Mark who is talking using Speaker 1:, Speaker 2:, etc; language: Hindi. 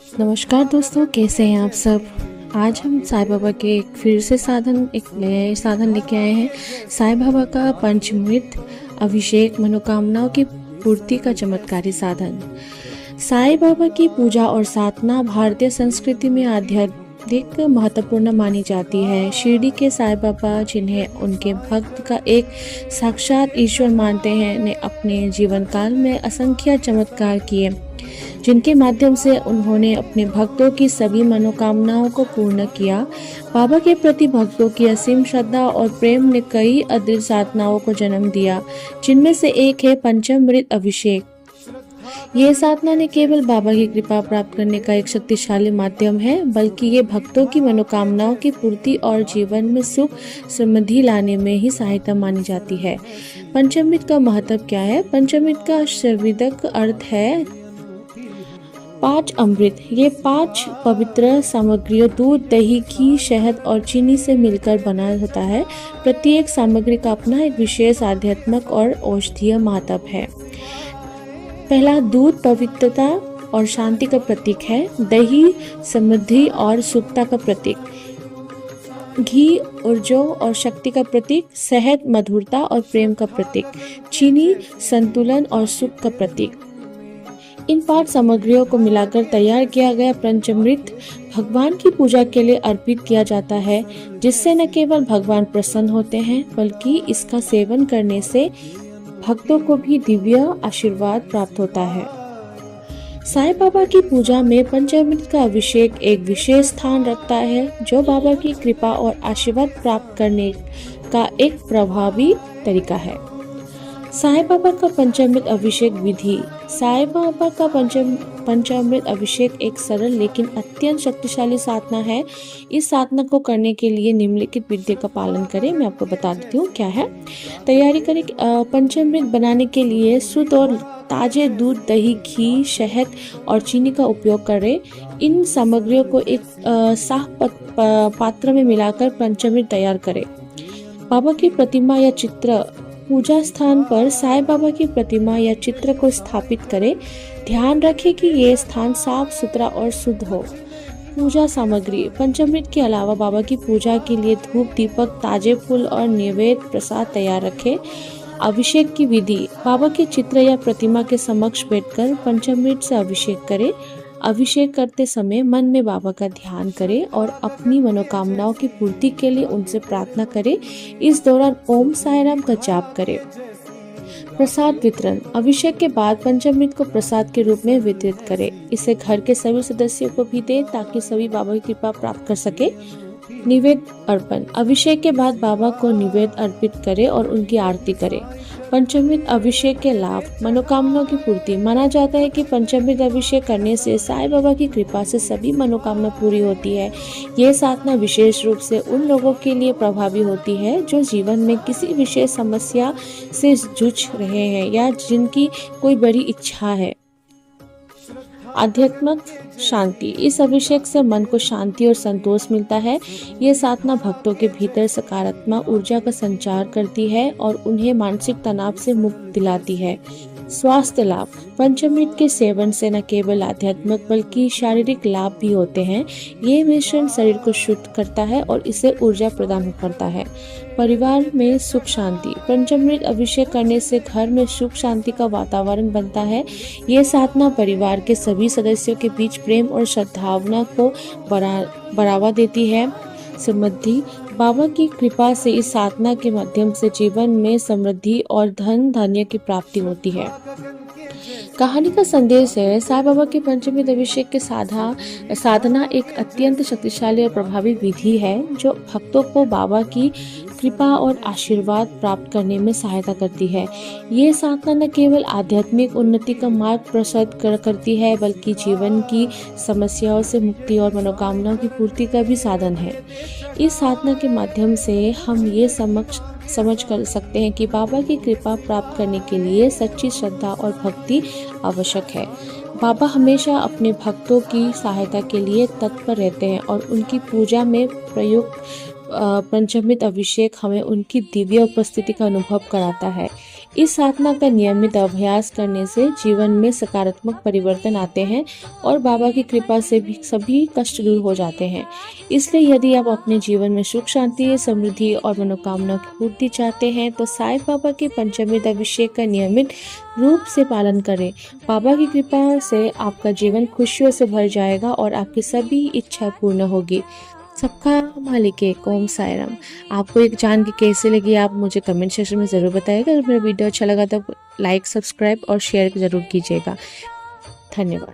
Speaker 1: नमस्कार दोस्तों, कैसे हैं आप सब। आज हम साईं बाबा के एक नए साधन लेके आए हैं। साईं बाबा का पंचामृत अभिषेक मनोकामनाओं की पूर्ति का चमत्कारी साधन। साईं बाबा की पूजा और साधना भारतीय संस्कृति में आध्यात्मिक महत्वपूर्ण मानी जाती है। शिरडी के साईं बाबा, जिन्हें उनके भक्त का एक साक्षात ईश्वर मानते हैं, ने अपने जीवन काल में असंख्य चमत्कार किए, जिनके माध्यम से उन्होंने अपने भक्तों की सभी मनोकामनाओं को पूर्ण किया। बाबा के प्रति भक्तों की असीम श्रद्धा और प्रेम ने कई अद्भुत साधनाओं को जन्म दिया, जिनमें से एक है पंचामृत अभिषेक। ये साधना न केवल बाबा की कृपा प्राप्त करने का एक शक्तिशाली माध्यम है, बल्कि ये भक्तों की मनोकामनाओं की पूर्ति और जीवन में सुख समृद्धि लाने में ही सहायता मानी जाती है। पंचामृत का महत्व क्या है? पंचामृत का शाब्दिक अर्थ है 5 अमृत। ये 5 पवित्र सामग्रियों दूध, दही, घी, शहद और चीनी से मिलकर बना होता है। प्रत्येक सामग्री का अपना एक विशेष आध्यात्मिक और औषधीय महत्व है। पहला, दूध पवित्रता और शांति का प्रतीक है। दही समृद्धि और सुखता का प्रतीक। घी ऊर्जा और शक्ति का प्रतीक। शहद मधुरता और प्रेम का प्रतीक। चीनी संतुलन और सुख का प्रतीक। इन 5 सामग्रियों को मिलाकर तैयार किया गया पंचामृत भगवान की पूजा के लिए अर्पित किया जाता है, जिससे न केवल भगवान प्रसन्न होते हैं, बल्कि इसका सेवन करने से भक्तों को भी दिव्य आशीर्वाद प्राप्त होता है। साईं बाबा की पूजा में पंचामृत का अभिषेक एक विशेष स्थान रखता है, जो बाबा की कृपा और आशीर्वाद प्राप्त करने का एक प्रभावी तरीका है। साईं बाबा का पंचामृत अभिषेक विधि। साईं बाबा का पंचामृत अभिषेक एक सरल लेकिन अत्यंत शक्तिशाली साधना है। इस साधना को करने के लिए निम्नलिखित विधि का पालन करें। मैं आपको बता देती हूँ क्या है। तैयारी करें। पंचामृत बनाने के लिए शुद्ध और ताजे दूध, दही, घी, शहद और चीनी का उपयोग करें। इन सामग्रियों को एक साफ पात्र में मिलाकर पंचामृत तैयार करें। बाबा की प्रतिमा या चित्र। पूजा स्थान पर साईं बाबा की प्रतिमा या चित्र को स्थापित करें। ध्यान रखें कि ये स्थान साफ सुथरा और शुद्ध हो। पूजा सामग्री। पंचामृत के अलावा बाबा की पूजा के लिए धूप, दीपक, ताजे फूल और नैवेद्य प्रसाद तैयार रखें। अभिषेक की विधि। बाबा के चित्र या प्रतिमा के समक्ष बैठकर पंचामृत से अभिषेक करें। अभिषेक करते समय मन में बाबा का ध्यान करें और अपनी मनोकामनाओं की पूर्ति के लिए उनसे प्रार्थना करें। इस दौरान ओम साईं राम का जाप करें। प्रसाद वितरण। अभिषेक के बाद पंचामृत को प्रसाद के रूप में वितरित करें। इसे घर के सभी सदस्यों को भी दें, ताकि सभी बाबा की कृपा प्राप्त कर सके। निवेद्य अर्पण। अभिषेक के बाद बाबा को निवेद्य अर्पित करें और उनकी आरती करें। पंचामृत अभिषेक के लाभ। मनोकामनाओं की पूर्ति। माना जाता है कि पंचामृत अभिषेक करने से साईं बाबा की कृपा से सभी मनोकामना पूरी होती है। यह साधना विशेष रूप से उन लोगों के लिए प्रभावी होती है जो जीवन में किसी विशेष समस्या से जूझ रहे हैं या जिनकी कोई बड़ी इच्छा है। आध्यात्मिक शांति। इस अभिषेक से मन को शांति और संतोष मिलता है। ये साधना भक्तों के भीतर सकारात्मक ऊर्जा का संचार करती है और उन्हें मानसिक तनाव से मुक्त दिलाती है। स्वास्थ्य लाभ। पंचामृत के सेवन से न केवल आध्यात्मिक बल्कि शारीरिक लाभ भी होते हैं। ये मिश्रण शरीर को शुद्ध करता है और इसे ऊर्जा प्रदान करता है। परिवार में सुख शांति। पंचामृत अभिषेक करने से घर में सुख शांति का वातावरण बनता है। ये साधना परिवार के सभी सदस्यों के बीच प्रेम और सद्भावना को बढ़ावा देती है। समृद्धि। बाबा की कृपा से इस साधना के माध्यम से जीवन में समृद्धि और धन धान्य की प्राप्ति होती है। कहानी का संदेश है, साईं बाबा के पंचामृत अभिषेक के साधना एक अत्यंत शक्तिशाली और प्रभावी विधि है, जो भक्तों को बाबा की कृपा और आशीर्वाद प्राप्त करने में सहायता करती है। ये साधना न केवल आध्यात्मिक उन्नति का मार्ग प्रशस्त करती है, बल्कि जीवन की समस्याओं से मुक्ति और मनोकामनाओं की पूर्ति का भी साधन है। इस साधना के माध्यम से हम ये समझ कर सकते हैं कि बाबा की कृपा प्राप्त करने के लिए सच्ची श्रद्धा और भक्ति आवश्यक है। बाबा हमेशा अपने भक्तों की सहायता के लिए तत्पर रहते हैं और उनकी पूजा में प्रयुक्त पंचामृत अभिषेक हमें उनकी दिव्य उपस्थिति का अनुभव कराता है। इस साधना का नियमित अभ्यास करने से जीवन में सकारात्मक परिवर्तन आते हैं और बाबा की कृपा से भी सभी कष्ट दूर हो जाते हैं। इसलिए यदि आप अपने जीवन में सुख, शांति, समृद्धि और मनोकामना की पूर्ति चाहते हैं तो साईं बाबा के पंचामृत अभिषेक का नियमित रूप से पालन करें। बाबा की कृपा से आपका जीवन खुशियों से भर जाएगा और आपकी सभी इच्छा पूर्ण होगी। सबका मालिक एक, ओम साई राम। आपको एक जान के कैसे लगी आप मुझे कमेंट सेक्शन में ज़रूर बताइएगा। अगर मेरा वीडियो अच्छा लगा तो लाइक, सब्सक्राइब और शेयर ज़रूर कीजिएगा। धन्यवाद।